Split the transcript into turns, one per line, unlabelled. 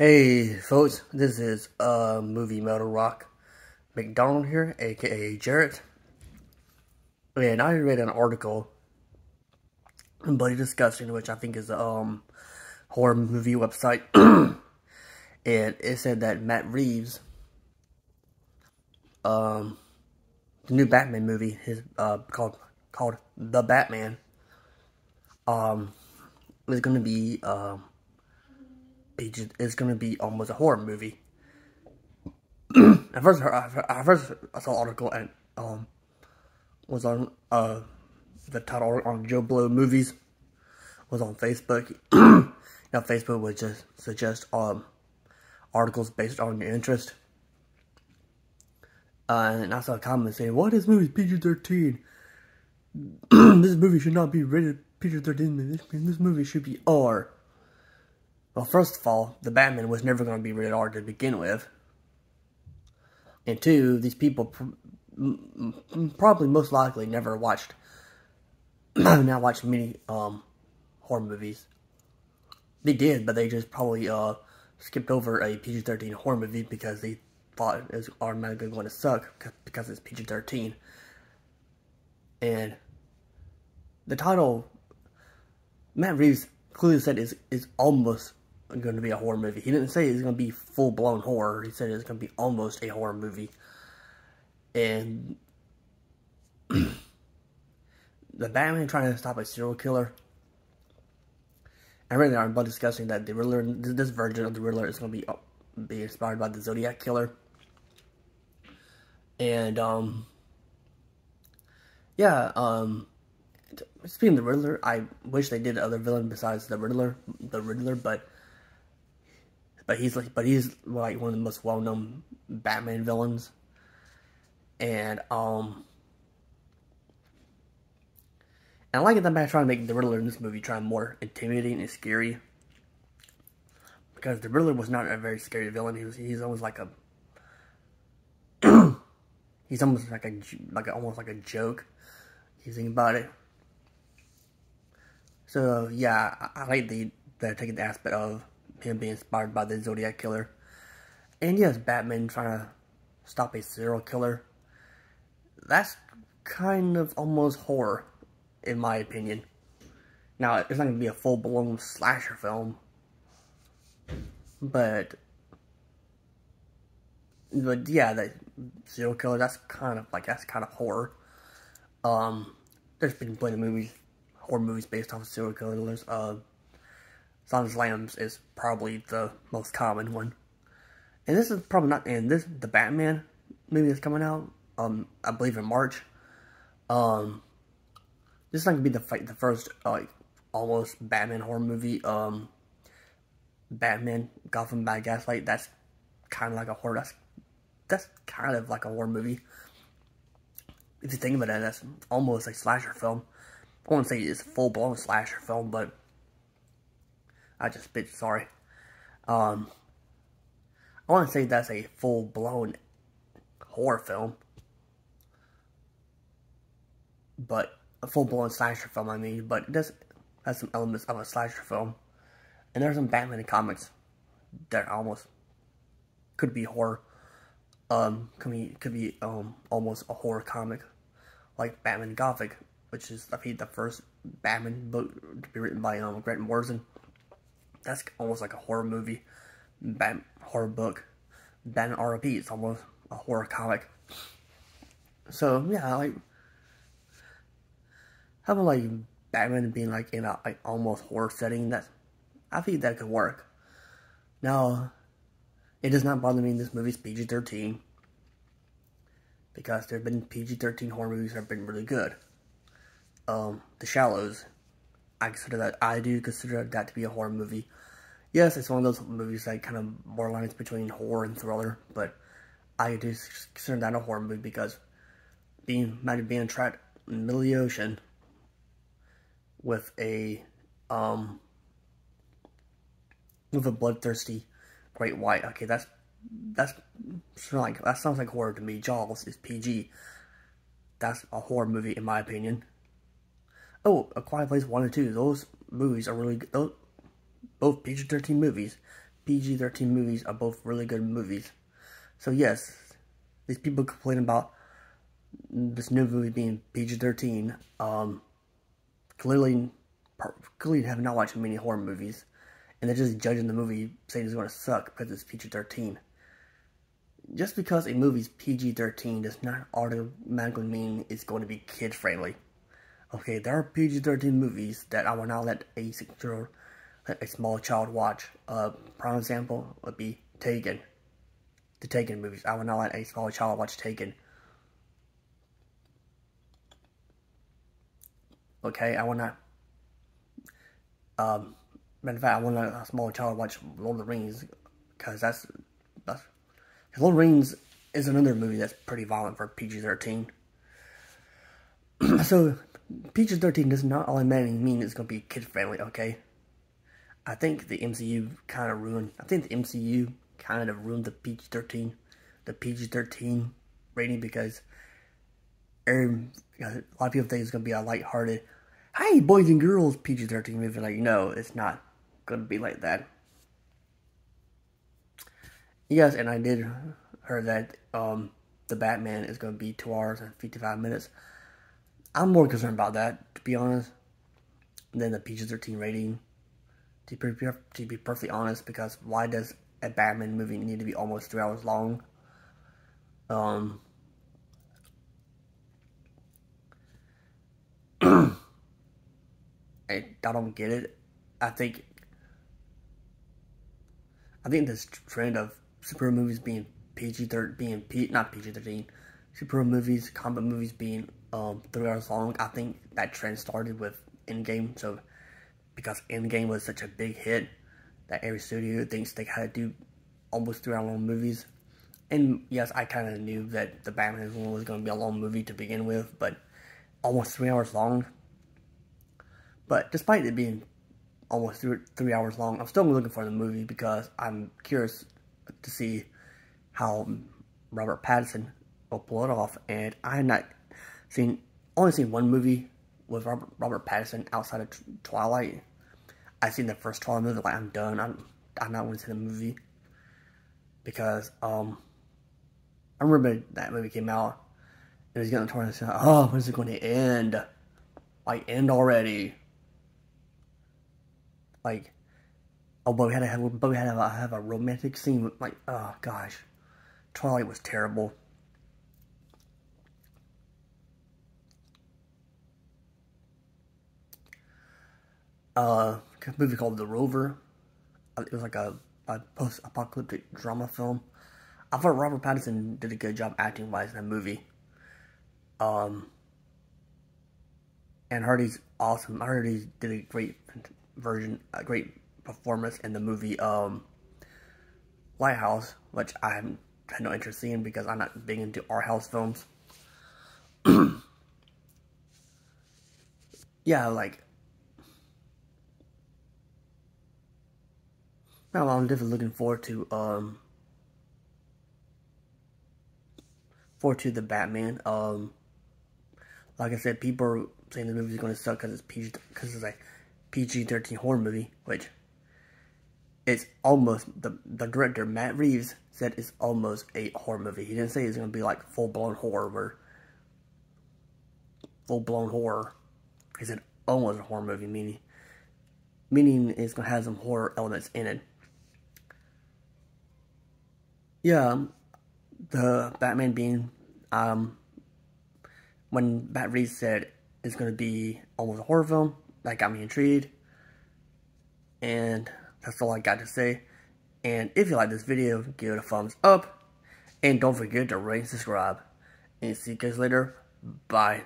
Hey folks, this is Movie Metal Rock McDonald here, aka Jarrett, and I read an article Buddy Discussion, which I think is a horror movie website, and it said that Matt Reeves, the new Batman movie, is called The Batman, is going to be it's going to be almost a horror movie. At first I saw an article and was on the title on Joe Blow Movies was on Facebook. Now Facebook would just suggest articles based on your interest. And I saw a comment saying, "Why this movie is PG-13? This movie should not be rated PG-13. This movie should be R." Well, first of all, the Batman was never going to be rated R to begin with. And two, these people probably most likely never watched, not watched many horror movies. They did, but they just probably skipped over a PG-13 horror movie because they thought it was automatically going to suck because it's PG-13. And the title, Matt Reeves clearly said is almost going to be a horror movie. He didn't say it's going to be full-blown horror. He said it's going to be almost a horror movie. And the Batman trying to stop a serial killer. I read an article discussing that the Riddler, this version of the Riddler, is going to be inspired by the Zodiac Killer. And speaking of the Riddler, I wish they did other villain besides the Riddler, but he's like one of the most well-known Batman villains. And I like it that they're trying to make the Riddler in this movie try more intimidating and scary, because the Riddler was not a very scary villain. He's almost like a he's almost like a joke. You think about it. So yeah, I like they're taking the aspect of him being inspired by the Zodiac Killer. And yes, Batman trying to stop a serial killer. That's kind of almost horror, in my opinion. Now, it's not going to be a full-blown slasher film. But yeah, the serial killer, that's kind of horror. There's been plenty of horror movies based off of serial killers. Silence of the Lambs is probably the most common one. And this is probably not, and the Batman movie that's coming out, I believe in March. This is not gonna be the first, almost Batman horror movie. Batman, Gotham by Gaslight, that's kind of like a horror, that's kind of like a horror movie. If you think about it, that's almost a slasher film. I wouldn't say it's a full-blown slasher film, but I just bitched, sorry. I want to say that's a full-blown horror film. But a full-blown slasher film, I mean. But it does have some elements of a slasher film. And there's some Batman comics that almost could be horror. Could be almost a horror comic. Like Batman Gothic, which is, I think, the first Batman book to be written by Grant Morrison. That's almost like a horror movie, horror book. Batman R.I.P. It's almost a horror comic. So yeah, like having like Batman being like in a almost horror setting, I think that could work. Now, it does not bother me this movie's PG-13, because there have been PG-13 horror movies that have been really good. The Shallows, I do consider that to be a horror movie. Yes, it's one of those movies that kind of borderlines between horror and thriller, but I do consider that a horror movie because being trapped in the middle of the ocean with a bloodthirsty great white. Okay, that sounds like horror to me. Jaws is PG. That's a horror movie in my opinion. Oh, A Quiet Place 1 and 2. Those movies are really good. Both PG-13 movies. PG-13 movies are both really good movies. So yes, these people complain about this new movie being PG-13, clearly have not watched many horror movies, and they're just judging the movie, saying it's going to suck because it's PG-13. Just because a movie's PG-13 does not automatically mean it's going to be kid-friendly. Okay, there are PG-13 movies that I will not let a 6-year-old, let a small child watch. Prime example would be Taken. The Taken movies. I will not let a small child watch Taken. Okay, I will not. Matter of fact, I will not let a small child watch Lord of the Rings, because Lord of the Rings is another movie that's pretty violent for PG-13. So, PG-13 does not automatically mean it's going to be kid-friendly, okay? I think the MCU kind of ruined the PG-13 rating, because a lot of people think it's going to be a lighthearted, hey, boys and girls, PG-13 movie. Like, no, it's not going to be like that. Yes, and I did heard that the Batman is going to be 2 hours and 55 minutes. I'm more concerned about that, to be honest, than the PG-13 rating. To be perfectly honest, because why does a Batman movie need to be almost 3 hours long? I don't get it. I think this trend of superhero movies being not PG-13, superhero movies, comic movies being 3 hours long, I think that trend started with Endgame. So because Endgame was such a big hit that every studio thinks they had to do almost 3 hour long movies. And yes, I kind of knew that the Batman one was going to be a long movie to begin with, but almost 3 hours long. But despite it being almost 3 hours long, I'm still looking for the movie because I'm curious to see how Robert Pattinson will pull it off. And I have not only seen one movie with Robert Pattinson outside of Twilight. I've seen the first Twilight movie, like, I'm done. I'm not going to see the movie. Because, I remember that movie came out, and it was getting torn, and I said, oh, when is it going to end? Like, end already. Like, oh, but we had to have a romantic scene with, like, oh, gosh. Twilight was terrible. A movie called The Rover. It was like a post-apocalyptic drama film. I thought Robert Pattinson did a good job acting-wise in that movie. And I heard he's awesome. I heard he did a great great performance in the movie Lighthouse, which I had no interest in because I'm not big into art house films. Yeah, like, now I'm definitely looking forward to the Batman. Like I said, people are saying the movie's going to suck because it's a PG-13 horror movie, which it's almost, the director Matt Reeves said it's almost a horror movie. He didn't say it's going to be like full-blown horror. He said almost a horror movie, meaning it's going to have some horror elements in it. Yeah, the Batman being, when Matt Reeves said it's going to be almost a horror film, that got me intrigued. And that's all I got to say. And if you like this video, give it a thumbs up. And don't forget to rate and subscribe. And see you guys later. Bye.